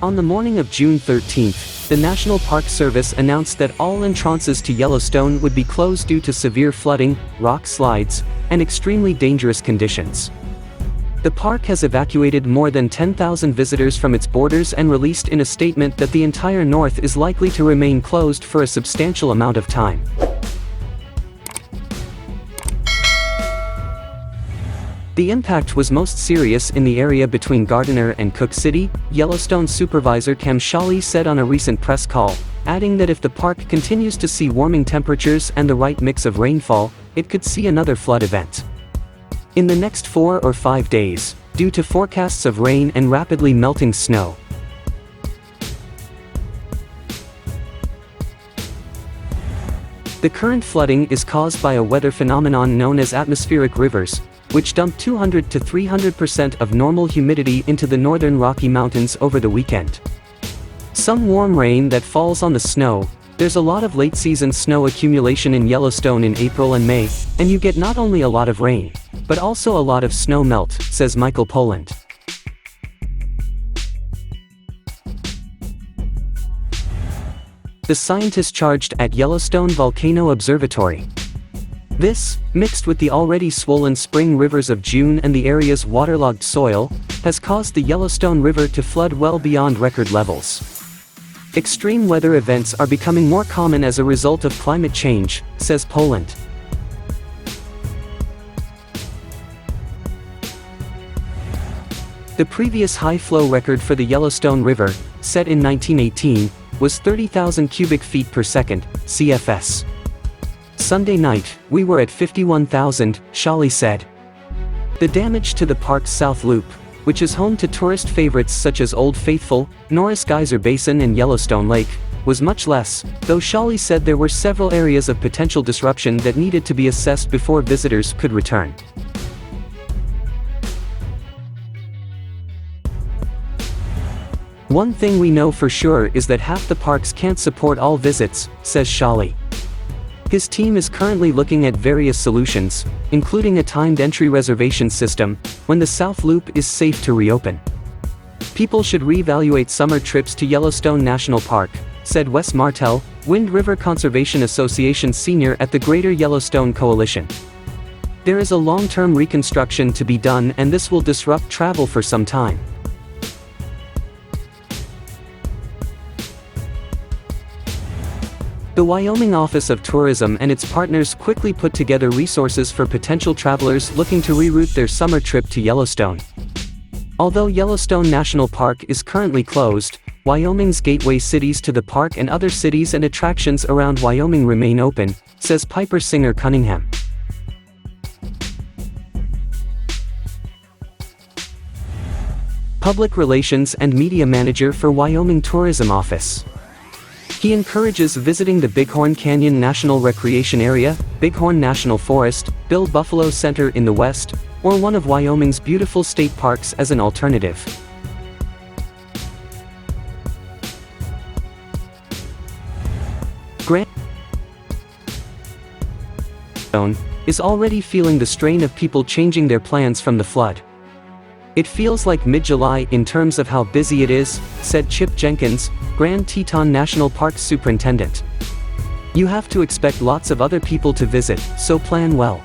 On the morning of June 13th, the National Park Service announced that all entrances to Yellowstone would be closed due to severe flooding, rock slides, and extremely dangerous conditions. The park has evacuated more than 10,000 visitors from its borders and released in a statement that the entire north is likely to remain closed for a substantial amount of time. The impact was most serious in the area between Gardiner and Cooke City, Yellowstone Supervisor Cam Sholly said on a recent press call, adding that if the park continues to see warming temperatures and the right mix of rainfall, it could see another flood event in the next 4 or 5 days, due to forecasts of rain and rapidly melting snow. The current flooding is caused by a weather phenomenon known as atmospheric rivers, which dump 200 to 300% of normal humidity into the northern Rocky Mountains over the weekend. Some warm rain that falls on the snow. There's a lot of late-season snow accumulation in Yellowstone in April and May, and you get not only a lot of rain, but also a lot of snow melt, says Michael Poland. The scientist charged at Yellowstone Volcano Observatory. This, mixed with the already swollen spring rivers of June and the area's waterlogged soil, has caused the Yellowstone River to flood well beyond record levels. Extreme weather events are becoming more common as a result of climate change, says Poland. The previous high flow record for the Yellowstone River, set in 1918, was 30,000 cubic feet per second, CFS. Sunday night, we were at 51,000, Sholly said. The damage to the park's South Loop, which is home to tourist favorites such as Old Faithful, Norris Geyser Basin and Yellowstone Lake, was much less, though Sholly said there were several areas of potential disruption that needed to be assessed before visitors could return. One thing we know for sure is that half the parks can't support all visits, says Sholly. His team is currently looking at various solutions, including a timed entry reservation system, when the South Loop is safe to reopen. People should reevaluate summer trips to Yellowstone National Park, said Wes Martell, Wind River Conservation Association senior at the Greater Yellowstone Coalition. There is a long-term reconstruction to be done and this will disrupt travel for some time. The Wyoming Office of Tourism and its partners quickly put together resources for potential travelers looking to reroute their summer trip to Yellowstone. Although Yellowstone National Park is currently closed, Wyoming's gateway cities to the park and other cities and attractions around Wyoming remain open, says Piper Singer Cunningham. Public Relations and Media Manager for Wyoming Tourism Office. He encourages visiting the Bighorn Canyon National Recreation Area, Bighorn National Forest, Bill Buffalo Center in the west, or one of Wyoming's beautiful state parks as an alternative. Grand is already feeling the strain of people changing their plans from the flood. It feels like mid-July in terms of how busy it is, said Chip Jenkins, Grand Teton National Park Superintendent. You have to expect lots of other people to visit, so plan well.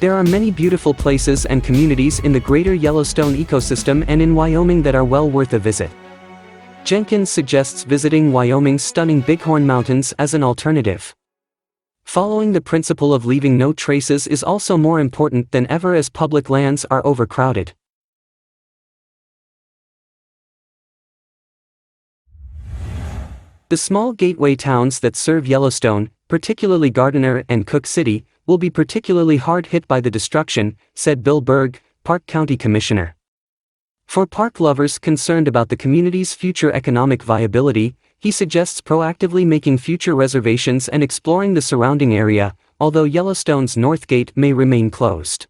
There are many beautiful places and communities in the greater Yellowstone ecosystem and in Wyoming that are well worth a visit. Jenkins suggests visiting Wyoming's stunning Bighorn Mountains as an alternative. Following the principle of leaving no traces is also more important than ever as public lands are overcrowded. The small gateway towns that serve Yellowstone, particularly Gardiner and Cooke City, will be particularly hard hit by the destruction, said Bill Berg, Park County Commissioner. For park lovers concerned about the community's future economic viability, he suggests proactively making future reservations and exploring the surrounding area, although Yellowstone's North Gate may remain closed.